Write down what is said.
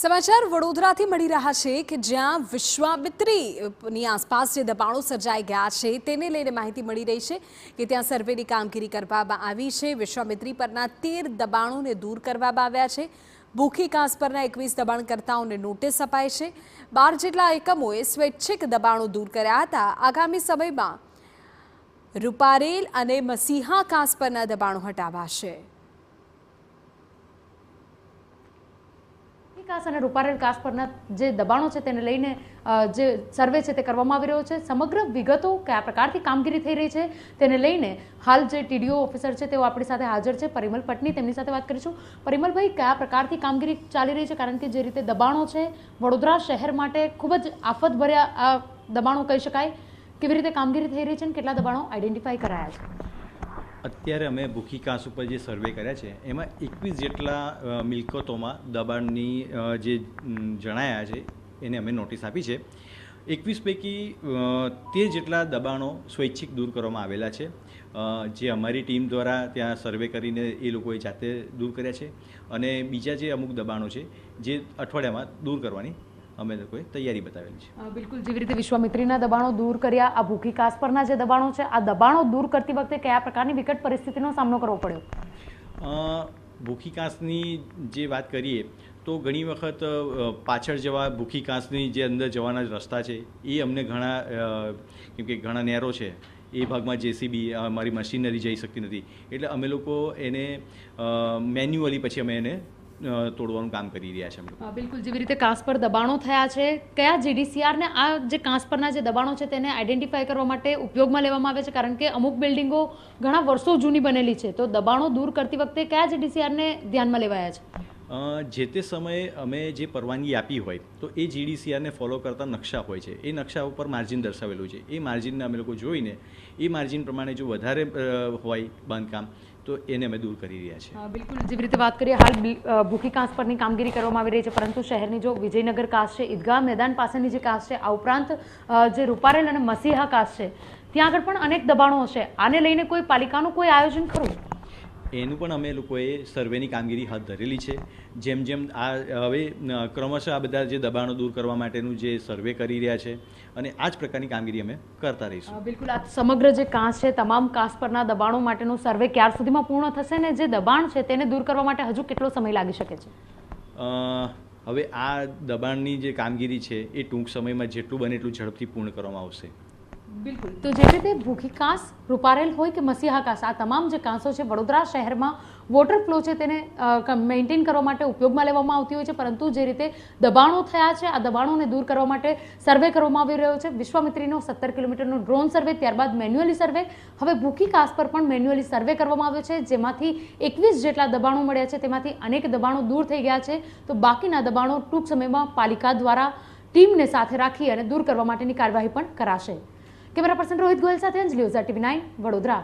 સમાચાર વડોદરાથી મળી રહ્યા છે કે જ્યાં વિશ્વામિત્રીની આસપાસ જે દબાણો સર્જાઈ ગયા છે તેને લઈને માહિતી મળી રહી છે કે ત્યાં સર્વેની કામગીરી કરવામાં આવી છે। વિશ્વામિત્રી પરના 13 દબાણોને દૂર કરવામાં આવ્યા છે। ભૂખી કાંસ પરના 21 દબાણકર્તાઓને નોટિસ અપાઈ છે। 12 જેટલા એકમોએ સ્વૈચ્છિક દબાણો દૂર કર્યા હતા। આગામી સમયમાં રૂપારેલ અને મસીહા કાંસ પરના દબાણો હટાવાશે। કાંસ અને રૂપારેલ કાંસ પરના જે દબાણો છે તેને લઈને જે સર્વે છે તે કરવામાં આવી રહ્યો છે। સમગ્ર વિગતો કયા પ્રકારથી કામગીરી થઈ રહી છે તેને લઈને હાલ જે ટીડીઓ ઓફિસર છે તેઓ આપણી સાથે હાજર છે, પરિમલ પટની, તેમની સાથે વાત કરીશું। પરિમલભાઈ, કયા પ્રકારથી કામગીરી ચાલી રહી છે? કારણ કે જે રીતે દબાણો છે વડોદરા શહેર માટે ખૂબ જ આફતભર્યા આ દબાણો કહી શકાય, કેવી રીતે કામગીરી થઈ રહી છે અને કેટલા દબાણો આઈડેન્ટિફાઈ કરાયા છે? અત્યારે અમે ભૂખી કાંસ ઉપર જે સર્વે કર્યા છે એમાં 21 જેટલા મિલકતોમાં દબાણની જે જણાયા છે એને અમે નોટિસ આપી છે। 21 પૈકી 13 જેટલા દબાણો સ્વૈચ્છિક દૂર કરવામાં આવેલા છે, જે અમારી ટીમ દ્વારા ત્યાં સર્વે કરીને એ લોકોએ જાતે દૂર કર્યા છે। અને બીજા જે અમુક દબાણો છે જે અઠવાડિયામાં દૂર કરવાની અમે લોકોએ તૈયારી બતાવેલી છે। બિલકુલ, જેવી રીતે વિશ્વામિત્રીના દબાણો દૂર કર્યા, આ ભૂખી કાંસ પરના જે દબાણો છે આ દબાણો દૂર કરતી વખતે કયા પ્રકારની વિકટ પરિસ્થિતિનો સામનો કરવો પડ્યો? ભૂખી કાંસની જે વાત કરીએ તો ઘણી વખત પાછળ જવા ભૂખી કાંસની જે અંદર જવાના રસ્તા છે એ અમને ઘણા કેમ કે ઘણા નેરો છે, એ ભાગમાં જેસીબી અમારી મશીનરી જઈ શકતી નથી, એટલે અમે લોકો એને મેન્યુઅલી પછી અમે એને તોડવાનું કામ કરી રહ્યા છે। બિલકુલ, જેવી રીતે કાંસ પર દબાણો થયા છે, કયા જીડીસીઆરને આ જે કાંસ પરના જે દબાણો છે તેને આઈડેન્ટિફાઈ કરવા માટે ઉપયોગમાં લેવામાં આવે છે? કારણ કે અમુક બિલ્ડિંગો ઘણા વર્ષો જૂની બનેલી છે, તો દબાણો દૂર કરતી વખતે કયા જીડીસીઆરને ધ્યાનમાં લેવાયા છે? જે તે સમયે અમે જે પરવાનગી આપી હોય તો એ જીડીસીઆરને ફોલો કરતા નકશા હોય છે, એ નકશા ઉપર માર્જિન દર્શાવેલું છે, એ માર્જિનને અમે લોકો જોઈને એ માર્જિન પ્રમાણે જો વધારે હોય બાંધકામ તો એને અમે દૂર કરી રહ્યા છીએ। બિલકુલ, જેવી રીતે વાત કરીએ હાલ ભૂખી કાંસ પરની કામગીરી કરવામાં આવી રહી છે, પરંતુ શહેરની જો વિજયનગર કાંસ છે, ઈદગાહ મેદાન પાસેની જે કાંસ છે, આ ઉપરાંત જે રૂપારેલ અને મસીહા કાંસ છે ત્યાં આગળ પણ અનેક દબાણો હશે। આને લઈને કોઈ પાલિકાનું કોઈ આયોજન ખરું? એનું પણ અમે લોકોએ સર્વેની કામગીરી હાથ ધરેલી છે। જેમ જેમ આ હવે ક્રમશઃ આ બધા જે દબાણો દૂર કરવા માટેનું જે સર્વે કરી રહ્યા છે અને આ જ પ્રકારની કામગીરી અમે કરતા રહીશું। બિલકુલ, આ સમગ્ર જે કાંસ છે, તમામ કાંસ પરના દબાણો માટેનું સર્વે ક્યાર સુધીમાં પૂર્ણ થશે ને જે દબાણ છે તેને દૂર કરવા માટે હજુ કેટલો સમય લાગી શકે છે? હવે આ દબાણની જે કામગીરી છે એ ટૂંક સમયમાં જેટલું બને એટલું ઝડપથી પૂર્ણ કરવામાં આવશે। બિલકુલ, તો જે રીતે ભૂખી કાંસ, રૂપારેલ હોય કે મસીહા કાંસ, આ તમામ જે કાંસો છે વડોદરા શહેરમાં વોટર ફ્લો છે તેને મેન્ટેન કરવા માટે ઉપયોગમાં લેવામાં આવતી હોય છે, પરંતુ જે રીતે દબાણો થયા છે આ દબાણોને દૂર કરવા માટે સર્વે કરવામાં આવી રહ્યો છે। વિશ્વામિત્રીનો 17 કિલોમીટરનો ડ્રોન સર્વે, ત્યારબાદ મેન્યુઅલી સર્વે, હવે ભૂખી કાંસ પર પણ મેન્યુઅલી સર્વે કરવામાં આવ્યો છે, જેમાંથી 21 જેટલા દબાણો મળ્યા છે, તેમાંથી અનેક દબાણો દૂર થઈ ગયા છે, તો બાકીના દબાણો ટૂંક સમયમાં પાલિકા દ્વારા ટીમને સાથે રાખી અને દૂર કરવા માટેની કાર્યવાહી પણ કરાશે। કેમેરા પર્સન રોહિત ગોયલ સાથે અંજલિ ઓઝા, TV9 વડોદરા।